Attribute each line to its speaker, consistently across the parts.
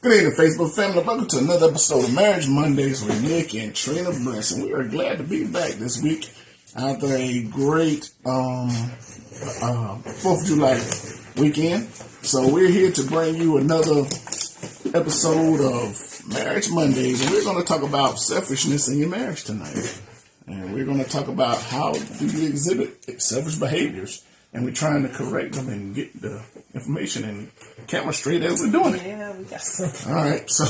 Speaker 1: Good evening, Facebook family. Welcome to another episode of Marriage Mondays with Nick and Trina Brinson. We are glad to be back this week after a great 4th of July weekend. So we're here to bring you another episode of Marriage Mondays, and we're going to talk about selfishness in your marriage tonight. And we're going to talk about how do you exhibit selfish behaviors, and we're trying to correct them and get the information and camera straight as we're doing it.
Speaker 2: Yeah, we got some.
Speaker 1: All right, so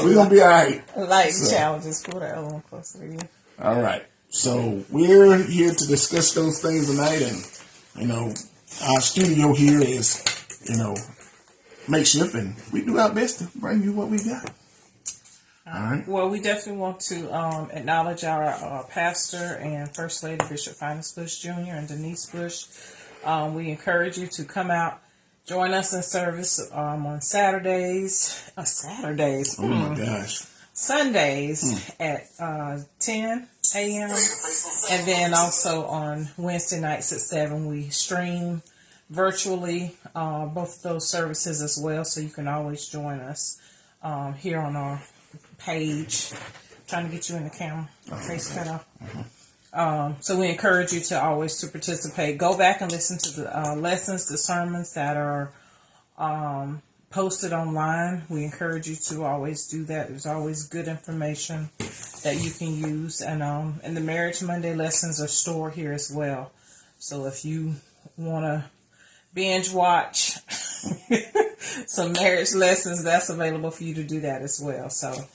Speaker 1: we're going to be all right.
Speaker 2: Light challenges for the other one closer to you.
Speaker 1: All right, so we're here to discuss those things tonight, and, our studio here is, makeshift, and we do our best to bring you what we got. All right.
Speaker 2: Well, we definitely want to acknowledge our pastor and First Lady Bishop Finus Bush Jr. and Denise Bush. We encourage you to come out, join us in service on Saturdays.
Speaker 1: Oh my gosh.
Speaker 2: Sundays at 10 a.m. And then also on Wednesday nights at 7, we stream virtually both of those services as well. So you can always join us here on our page. Trying to get you in the camera. Face cut off. So we encourage you to always to participate. Go back and listen to the lessons, the sermons that are posted online. We encourage you to always do that. There's always good information that you can use. And the Marriage Monday lessons are stored here as well. So if you want to binge watch some marriage lessons, that's available for you to do that as well. So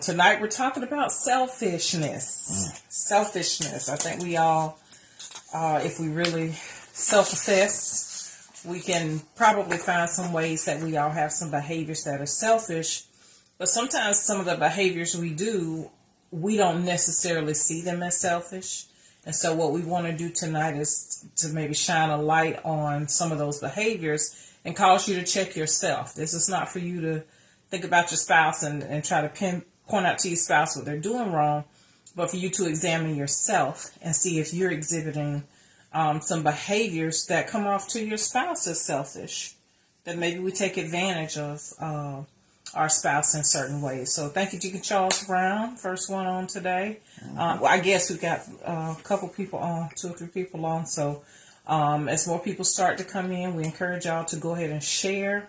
Speaker 2: tonight we're talking about selfishness. Selfishness. I think we all, if we really self-assess, we can probably find some ways that we all have some behaviors that are selfish. But sometimes some of the behaviors we do, we don't necessarily see them as selfish. And so what we want to do tonight is to maybe shine a light on some of those behaviors and cause you to check yourself. This is not for you to think about your spouse and try to point out to your spouse what they're doing wrong, but for you to examine yourself and see if you're exhibiting some behaviors that come off to your spouse as selfish, that maybe we take advantage of our spouse in certain ways. So thank you, Deacon Charles Brown, first one on today. Well, I guess we've got a couple people on, 2 or 3 people on. So as more people start to come in, we encourage y'all to go ahead and share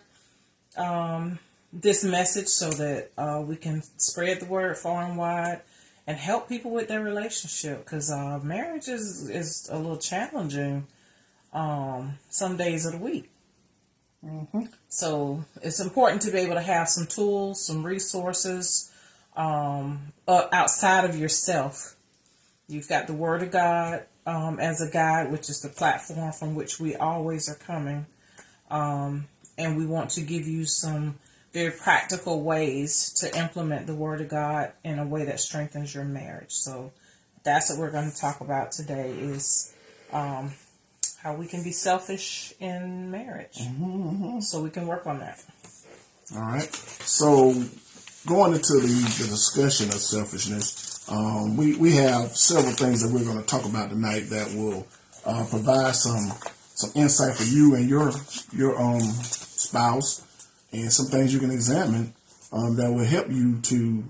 Speaker 2: this message so that we can spread the word far and wide and help people with their relationship, because marriage is a little challenging some days of the week. So it's important to be able to have some tools, some resources outside of yourself. You've got the Word of God as a guide, which is the platform from which we always are coming. And we want to give you some very practical ways to implement the Word of God in a way that strengthens your marriage. So that's what we're going to talk about today is how we can be selfish in marriage. So we can work on that.
Speaker 1: All right. So going into the discussion of selfishness, we have several things that we're going to talk about tonight that will provide some insight for you and your spouse, and some things you can examine that will help you to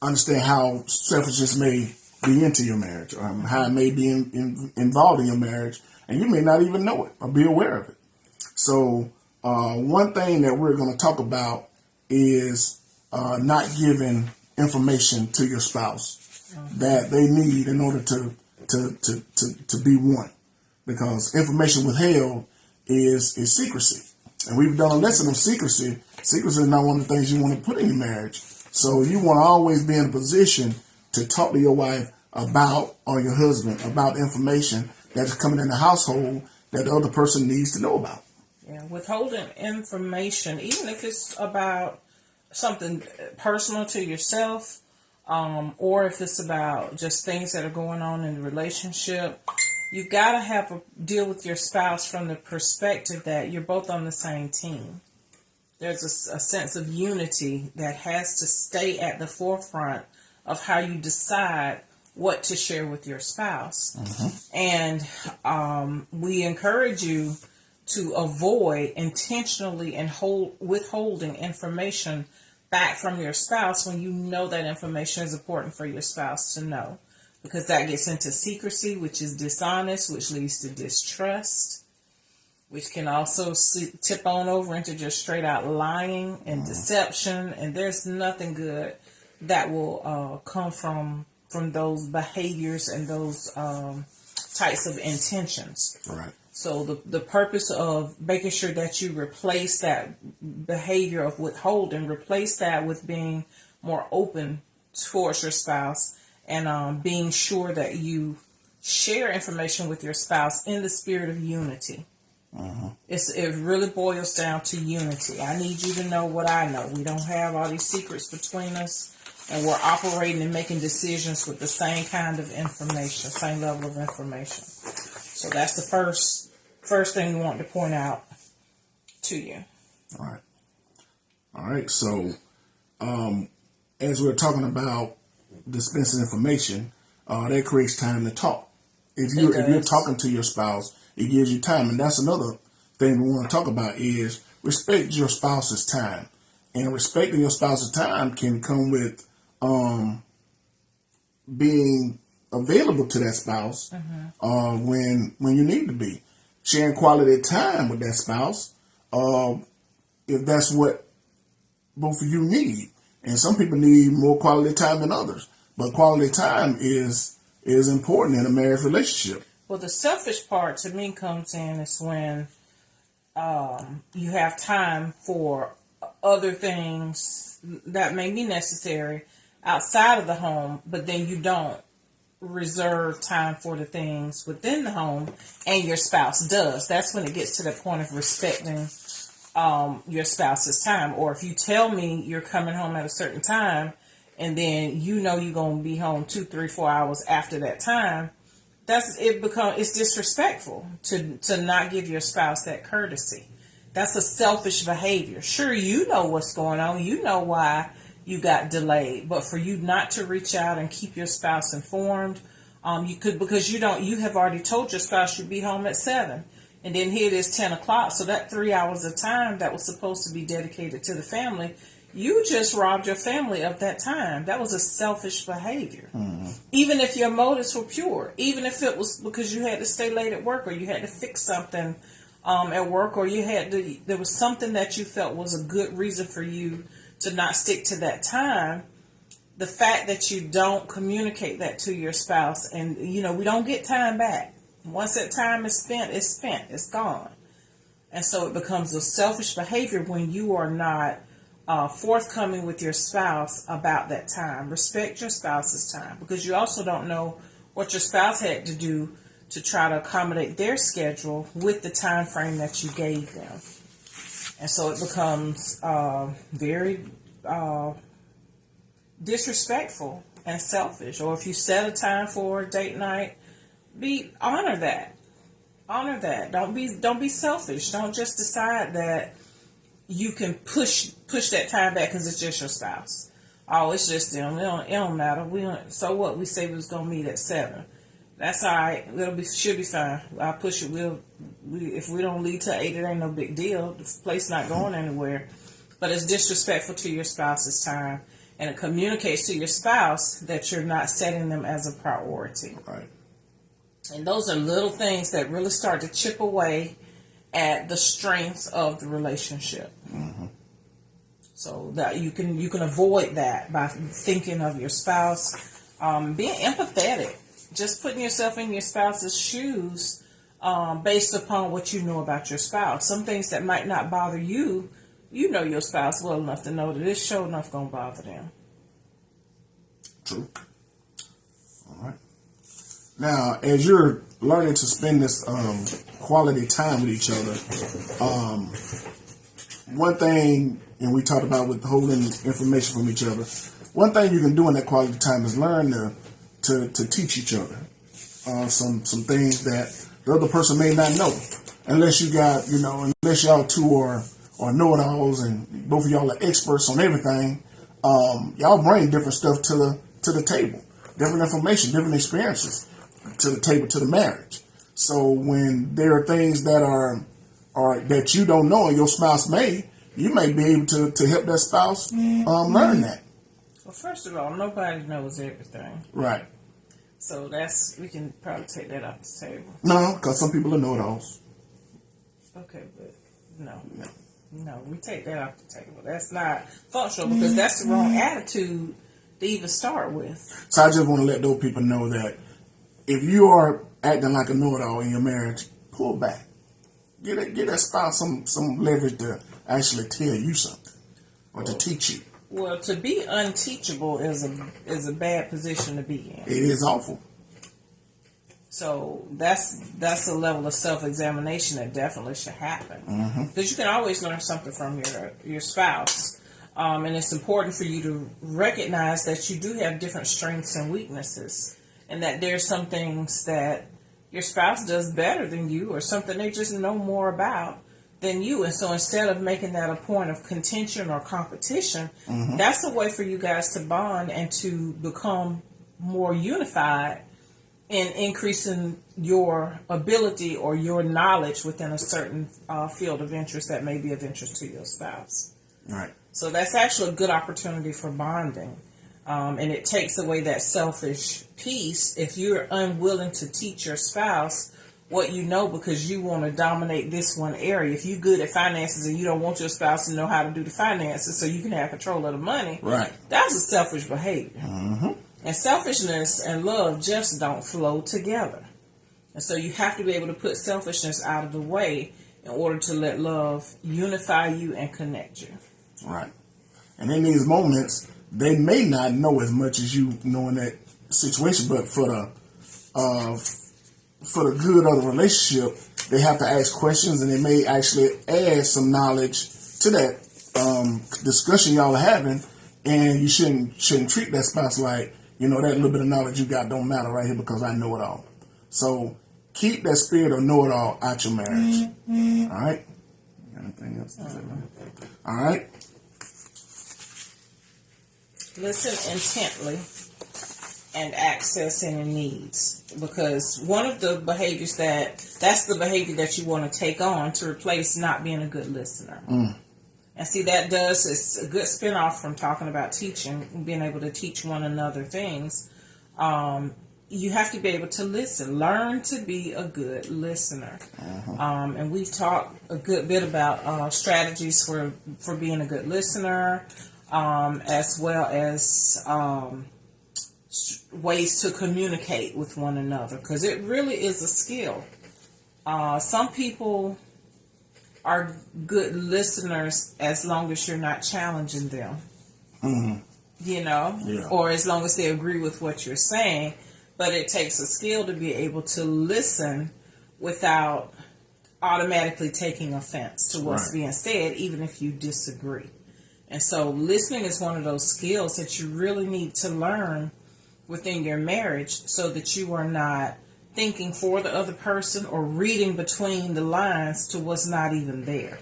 Speaker 1: understand how selfishness may be into your marriage, how it may be involved in your marriage, and you may not even know it or be aware of it. So one thing that we're going to talk about is not giving information to your spouse that they need in order to be one, because information withheld is secrecy. And we've done a lesson on secrecy. Secrecy is not one of the things you want to put in your marriage. So you want to always be in a position to talk to your wife about, or your husband, about information that is coming in the household that the other person needs to know about.
Speaker 2: Yeah, withholding information, even if it's about something personal to yourself, or if it's about just things that are going on in the relationship, you got to deal with your spouse from the perspective that you're both on the same team. There's a sense of unity that has to stay at the forefront of how you decide what to share with your spouse. And we encourage you to avoid intentionally and withholding information back from your spouse when you know that information is important for your spouse to know, because that gets into secrecy, which is dishonest, which leads to distrust, which can also tip on over into just straight out lying and deception. And there's nothing good that will come from those behaviors and those types of intentions.
Speaker 1: Right.
Speaker 2: So the purpose of making sure that you replace that behavior of withholding, replace that with being more open towards your spouse, and being sure that you share information with your spouse in the spirit of unity. It really boils down to unity. I need you to know what I know. We don't have all these secrets between us, and we're operating and making decisions with the same kind of information, same level of information. So that's the first thing we want to point out to you.
Speaker 1: All right. So, as we're talking about dispensing information, that creates time to talk. If you're talking to your spouse, it gives you time, and that's another thing we want to talk about is respect your spouse's time. And respecting your spouse's time can come with being available to that spouse when you need to be. Sharing quality time with that spouse, if that's what both of you need. And some people need more quality time than others. But quality time is important in a marriage relationship.
Speaker 2: Well, the selfish part to me comes in is when you have time for other things that may be necessary outside of the home, but then you don't reserve time for the things within the home, and your spouse does. That's when it gets to the point of respecting your spouse's time. Or if you tell me you're coming home at a certain time, and then you know you're going to be home 2, 3, 4 hours after that time, it's disrespectful to not give your spouse that courtesy. That's a selfish behavior. Sure, you know what's going on. You know why you got delayed, but for you not to reach out and keep your spouse informed, because you have already told your spouse you'd be home at 7, and then here it is 10 o'clock. So that 3 hours of time that was supposed to be dedicated to the family, you just robbed your family of that time. That was a selfish behavior. Even if your motives were pure, even if it was because you had to stay late at work, or you had to fix something at work, or there was something that you felt was a good reason for you to not stick to that time. The fact that you don't communicate that to your spouse, and we don't get time back. Once that time is spent, it's gone. And so it becomes a selfish behavior when you are not forthcoming with your spouse about that time. Respect your spouse's time, because you also don't know what your spouse had to do to try to accommodate their schedule with the time frame that you gave them. And so it becomes very disrespectful and selfish. Or if you set a time for a date night, honor that. Honor that. Don't be selfish. Don't just decide that you can push that time back because it's just your spouse. Oh, it's just them. It don't matter. So what? We say we was gonna meet at 7. That's all right. Should be fine. I'll push it. If we don't leave till 8, it ain't no big deal. The place not going anywhere. But it's disrespectful to your spouse's time, and it communicates to your spouse that you're not setting them as a priority.
Speaker 1: Right.
Speaker 2: And those are little things that really start to chip away at the strength of the relationship. So that you can avoid that by thinking of your spouse, being empathetic. Just putting yourself in your spouse's shoes based upon what you know about your spouse. Some things that might not bother you, you know your spouse well enough to know that it's sure enough going to bother them.
Speaker 1: True. All right. Now, as you're learning to spend this quality time with each other, one thing, and we talked about withholding information from each other, one thing you can do in that quality time is learn to teach each other some things that the other person may not know, unless unless y'all two are know-it-alls and both of y'all are experts on everything. Y'all bring different stuff to the table, different information, different experiences to the table, to the marriage. So when there are things that are or that you don't know and your spouse may, you may be able to help that spouse learn that.
Speaker 2: Well, first of all, nobody knows everything.
Speaker 1: Right.
Speaker 2: So we can probably take that off the table.
Speaker 1: No, because some people are know-it-alls.
Speaker 2: Okay, but no, we take that off the table. That's not functional because that's the wrong attitude to even start with.
Speaker 1: So I just want to let those people know that if you are acting like a know-it-all in your marriage, pull back. Get that spouse some leverage to actually tell you something or to teach you.
Speaker 2: Well, to be unteachable is a bad position to be in.
Speaker 1: It is awful.
Speaker 2: So that's a level of self-examination that definitely should happen. Because you can always learn something from your spouse. And it's important for you to recognize that you do have different strengths and weaknesses. And that there's some things that your spouse does better than you or something they just know more about than you. And so instead of making that a point of contention or competition, that's a way for you guys to bond and to become more unified in increasing your ability or your knowledge within a certain field of interest that may be of interest to your spouse.
Speaker 1: Right.
Speaker 2: So that's actually a good opportunity for bonding. And it takes away that selfish piece if you're unwilling to teach your spouse what you know because you want to dominate this one area. If you're good at finances and you don't want your spouse to know how to do the finances so you can have control of the money,
Speaker 1: right,
Speaker 2: that's a selfish behavior. And selfishness and love just don't flow together. And so you have to be able to put selfishness out of the way in order to let love unify you and connect you.
Speaker 1: Right. And in these moments, they may not know as much as you know in that situation, but for the good of the relationship, they have to ask questions, and they may actually add some knowledge to that discussion y'all are having. And you shouldn't treat that spouse like, that little bit of knowledge you got don't matter right here because I know it all. So keep that spirit of know it all out your marriage. All right. Anything else? All right.
Speaker 2: Listen intently and access any needs, because one of the behaviors that's the behavior that you want to take on to replace not being a good listener. And see, it's a good spinoff from talking about teaching, being able to teach one another things. You have to be able to listen. Learn to be a good listener. And we've talked a good bit about strategies for being a good listener, as well as ways to communicate with one another, because it really is a skill. Some people are good listeners as long as you're not challenging them, or as long as they agree with what you're saying. But it takes a skill to be able to listen without automatically taking offense to what's being said, even if you disagree. And so listening is one of those skills that you really need to learn within your marriage, so that you are not thinking for the other person or reading between the lines to what's not even there.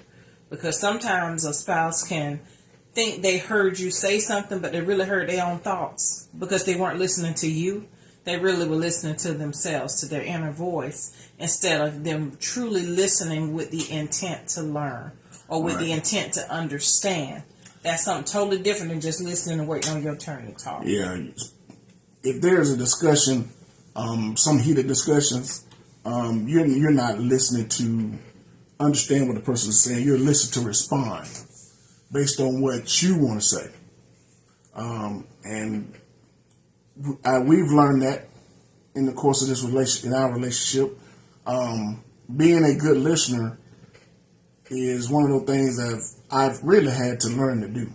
Speaker 2: Because sometimes a spouse can think they heard you say something, but they really heard their own thoughts because they weren't listening to you. They really were listening to themselves, to their inner voice, instead of them truly listening with the intent to learn or with the intent to understand. That's something totally different than just listening and waiting on your turn to talk.
Speaker 1: Yeah. If there's a discussion, some heated discussions, you're not listening to understand what the person is saying. You're listening to respond based on what you want to say. And we've learned that in the course of this in our relationship. Being a good listener is one of those things that I've really had to learn to do.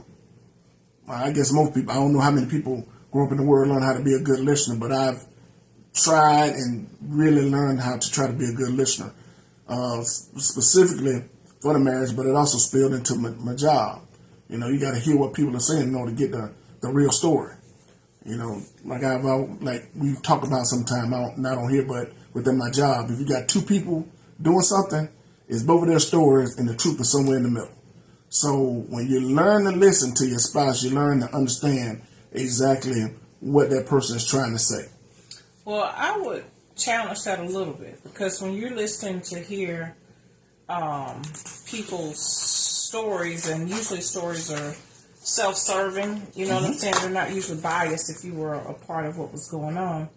Speaker 1: I guess most people, I don't know how many people grew up in the world learn how to be a good listener, but I've tried and really learned how to try to be a good listener, specifically for the marriage, but it also spilled into my job. You got to hear what people are saying in order to get the real story. Like we've talked about sometime, not on here, but within my job, if you got two people doing something, it's both of their stories and the truth is somewhere in the middle. So when you learn to listen to your spouse, you learn to understand exactly what that person is trying to say.
Speaker 2: Well, I would challenge that a little bit, because when you're listening to hear people's stories, and usually stories are self-serving. You know what I'm saying? They're not usually biased if you were a part of what was going on.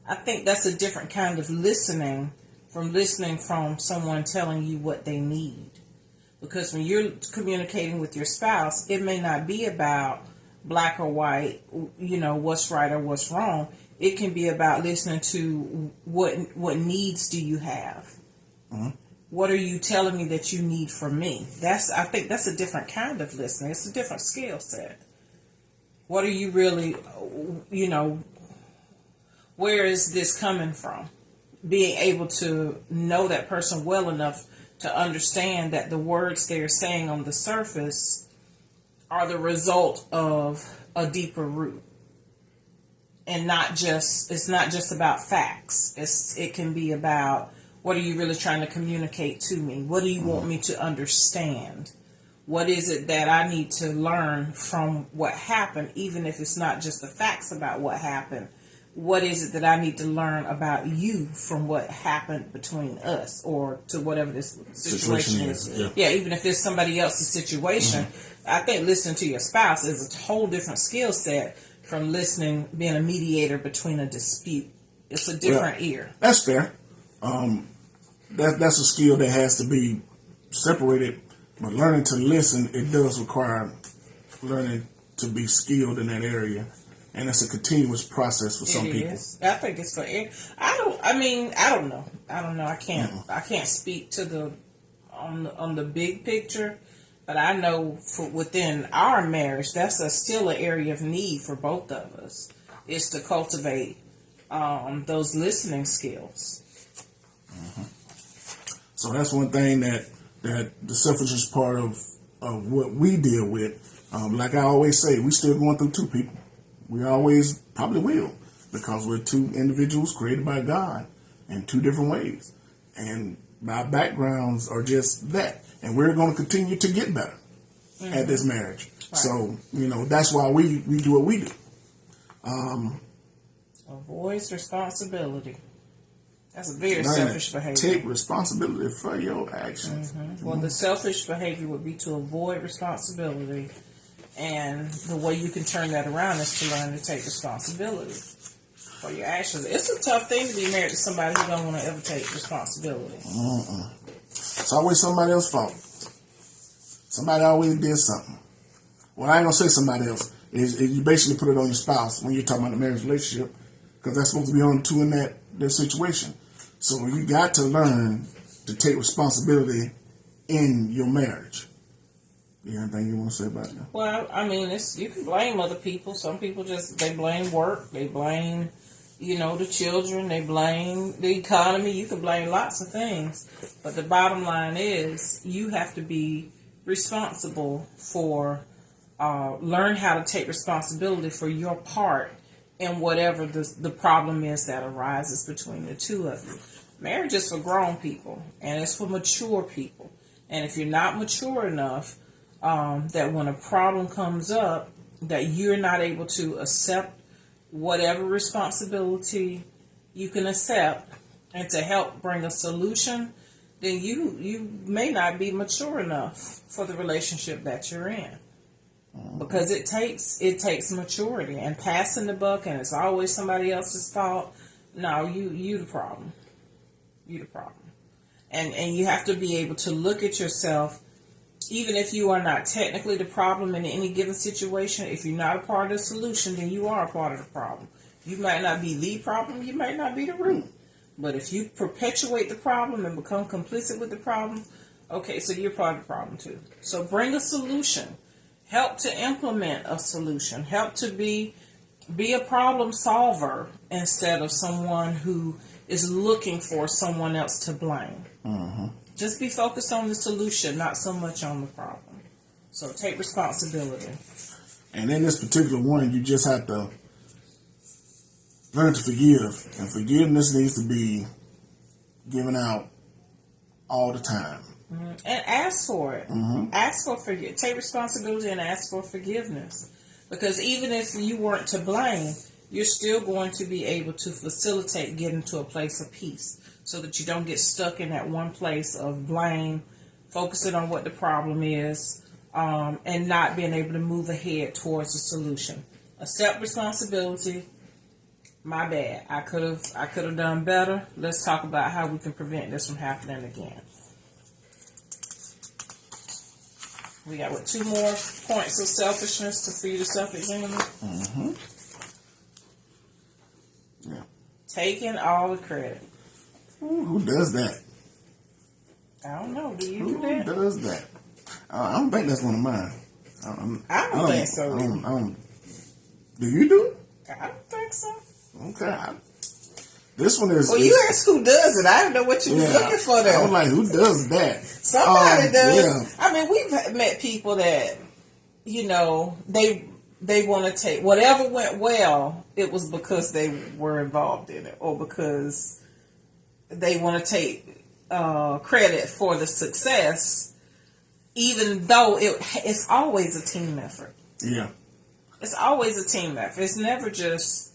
Speaker 2: I think that's a different kind of listening from someone telling you what they need. Because when you're communicating with your spouse, it may not be about black or white, what's right or what's wrong. It can be about listening to what needs do you have? What are you telling me that you need from me? I think that's a different kind of listening. It's a different skill set. What are you really, where is this coming from? Being able to know that person well enough to understand that the words they're saying on the surface are the result of a deeper root. And it's not just about facts. It can be about, what are you really trying to communicate to me? What do you want me to understand? What is it that I need to learn from what happened, even if it's not just the facts about what happened? What is it that I need to learn about you from what happened between us, or to whatever this situation is? Yeah, even if it's somebody else's situation. I think listening to your spouse is a whole different skill set from being a mediator between a dispute. It's a different ear.
Speaker 1: That's fair. That's a skill that has to be separated. But learning to listen, it does require learning to be skilled in that area. And it's a continuous process for some people.
Speaker 2: I think it's for. I don't know. I can't speak to on the big picture, but I know within our marriage, that's still an area of need for both of us. Is to cultivate those listening skills.
Speaker 1: So that's one thing that the selfishness part of what we deal with. Like I always say, we still going through two people. We always probably will, because we're two individuals created by God in two different ways. And our backgrounds are just that. And we're going to continue to get better at this marriage. Right. So, that's why we do what we do.
Speaker 2: Avoids responsibility. That's a very selfish behavior.
Speaker 1: Take responsibility for your actions.
Speaker 2: Well, the selfish behavior would be to avoid responsibility. And the way you can turn that around is to learn to take responsibility for your actions. It's a tough thing to be married to somebody who don't want to ever take responsibility.
Speaker 1: It's always somebody else's fault. Somebody always did something. Well, I ain't going to say somebody else. You basically put it on your spouse when you're talking about a marriage relationship, because that's supposed to be on two in that situation. So you got to learn to take responsibility in your marriage. You got anything you want to say about that?
Speaker 2: Well, you can blame other people. Some people they blame work. They blame, the children. They blame the economy. You can blame lots of things. But the bottom line is you have to be responsible for, learn how to take responsibility for your part in whatever the problem is that arises between the two of you. Marriage is for grown people, and it's for mature people. And if you're not mature enough, that when a problem comes up, that you're not able to accept whatever responsibility you can accept and to help bring a solution, then you may not be mature enough for the relationship that you're in. Because it takes maturity, and passing the buck and it's always somebody else's fault. No, you the problem. You the problem. And you have to be able to look at yourself. Even if you are not technically the problem in any given situation, if you're not a part of the solution, then you are a part of the problem. You might not be the problem, you might not be the root. But if you perpetuate the problem and become complicit with the problem, okay, so you're part of the problem too. So bring a solution. Help to implement a solution. Help to be a problem solver instead of someone who is looking for someone else to blame. Just be focused on the solution, not so much on the problem. So take responsibility.
Speaker 1: And in this particular one, you just have to learn to forgive. And forgiveness needs to be given out all the time.
Speaker 2: And ask for it. Ask for forgiveness. Take responsibility and ask for forgiveness. Because even if you weren't to blame, you're still going to be able to facilitate getting to a place of peace, so that you don't get stuck in that one place of blame focusing on what the problem is, and not being able to move ahead towards a solution. Accept responsibility. My bad. I could have done better. Let's talk about how we can prevent this from happening again. We got 2 more points of selfishness to feed a self-examine.
Speaker 1: Mm-hmm. Yeah.
Speaker 2: Taking all the credit.
Speaker 1: Ooh, who does that?
Speaker 2: I don't know. Do you
Speaker 1: Who
Speaker 2: do that?
Speaker 1: does that? I don't think that's one of mine.
Speaker 2: I don't think so.
Speaker 1: Do you do it?
Speaker 2: I don't think so.
Speaker 1: Okay. This one is.
Speaker 2: Well, you asked who does it. I don't know what you were looking for there.
Speaker 1: I was like, who does that?
Speaker 2: Somebody does.
Speaker 1: Yeah.
Speaker 2: I mean, we've met people that, you know, they want to take whatever went well. It was because they were involved in it, or because they want to take credit for the success, even though it's always a team effort.
Speaker 1: Yeah.
Speaker 2: It's always a team effort. It's never just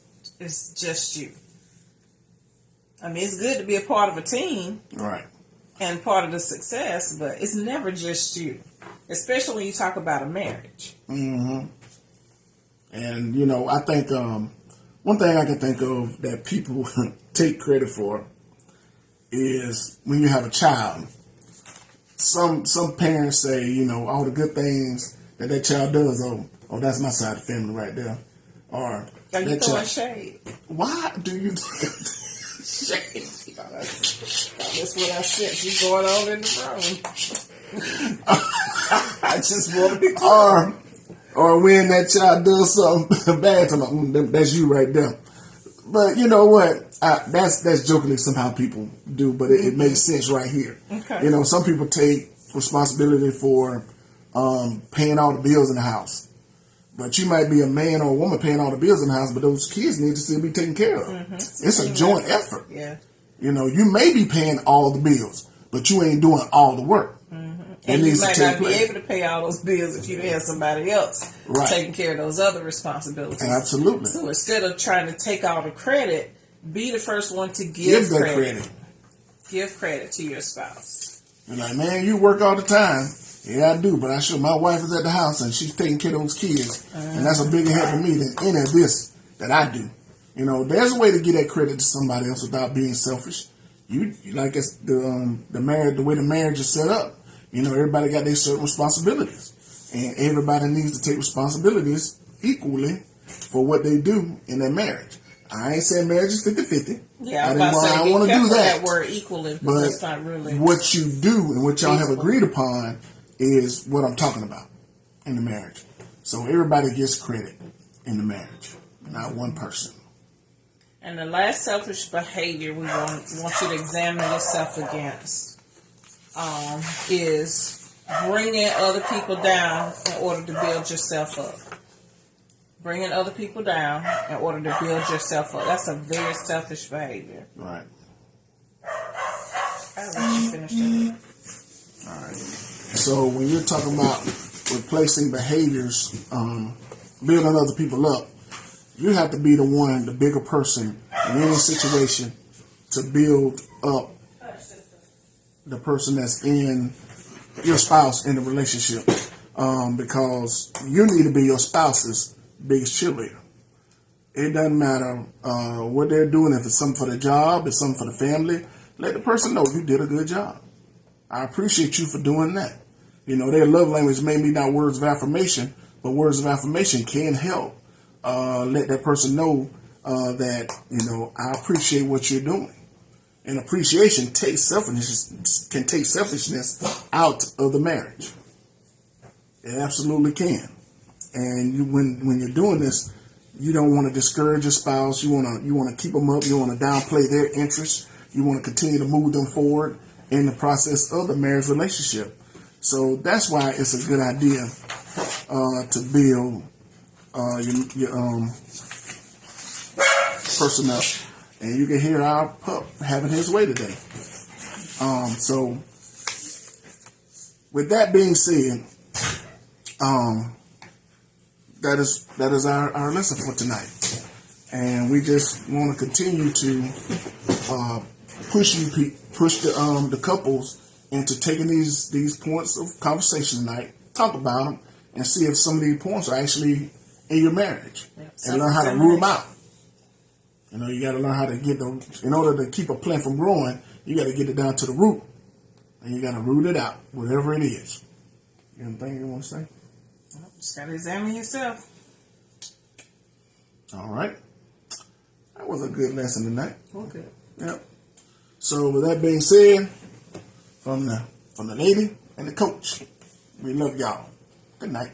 Speaker 2: you. I mean, it's good to be a part of a team.
Speaker 1: Right.
Speaker 2: And part of the success, but it's never just you. Especially when you talk about a marriage.
Speaker 1: Mm-hmm. And, you know, I think one thing I can think of that people take credit for is when you have a child. Some parents say, you know, all the good things that child does, oh, that's my side of the family right there. Or
Speaker 2: are you throwing
Speaker 1: child,
Speaker 2: shade?
Speaker 1: why do you
Speaker 2: Shade? That's what I sense you going on in the room. I just want to be clear.
Speaker 1: Or when that child does something bad to them, that's you right there. But you know what? That's jokingly somehow people do, but it makes sense right here.
Speaker 2: Okay.
Speaker 1: You know, some people take responsibility for paying all the bills in the house. But you might be a man or a woman paying all the bills in the house, but those kids need to still be taken care of. Mm-hmm. It's a joint effort.
Speaker 2: Yeah.
Speaker 1: You know, you may be paying all the bills, but you ain't doing all the work.
Speaker 2: Mm-hmm. And you might not be able to pay all those bills if you had somebody else taking care of those other responsibilities.
Speaker 1: Absolutely.
Speaker 2: So instead of trying to take all the credit, be the first one to give
Speaker 1: that
Speaker 2: credit. Give credit to your spouse.
Speaker 1: You're like, man, you work all the time. Yeah, I do, but I sure my wife is at the house and she's taking care of those kids. And that's a bigger help for me than any of this that I do. You know, there's a way to give that credit to somebody else without being selfish. You like it's the way the marriage is set up. You know, everybody got their certain responsibilities, and everybody needs to take responsibilities equally for what they do in their marriage. I ain't saying marriage is 50-50.
Speaker 2: Yeah, I want to do that word equally, but that's not really
Speaker 1: what you do and what y'all have agreed upon is what I'm talking about in the marriage. So everybody gets credit in the marriage, not one person.
Speaker 2: And the last selfish behavior we want you to examine yourself against is bringing other people down in order to build yourself up. Bringing other people down in order to build yourself up. That's a very selfish behavior.
Speaker 1: Right.
Speaker 2: I'll let you finish that.
Speaker 1: All right. So when you're talking about replacing behaviors, building other people up, you have to be the bigger person in any situation to build up the person that's in your spouse in the relationship, because you need to be your spouse's biggest cheerleader. It doesn't matter what they're doing. If it's something for the job, it's something for the family, let the person know you did a good job. I appreciate you for doing that. You know, their love language may be not words of affirmation, but words of affirmation can help let that person know that, you know, I appreciate what you're doing. And appreciation can take selfishness out of the marriage. It absolutely can. And when you're doing this, you don't want to discourage your spouse. You want to keep them up. You want to downplay their interests. You want to continue to move them forward in the process of the marriage relationship. So that's why it's a good idea to build your person up. And you can hear our pup having his way today. So with that being said, that is our lesson for tonight. And we just want to continue to push the couples into taking these points of conversation tonight, talk about them, and see if some of these points are actually in your marriage, and learn how to rule them out. You know, you got to learn how to get them. In order to keep a plant from growing, you got to get it down to the root, and you got to root it out, whatever it is. You got anything you want to say?
Speaker 2: Just got to examine yourself.
Speaker 1: All right. That was a good lesson tonight.
Speaker 2: Okay.
Speaker 1: Yep. So with that being said, from the lady and the coach, we love y'all. Good night.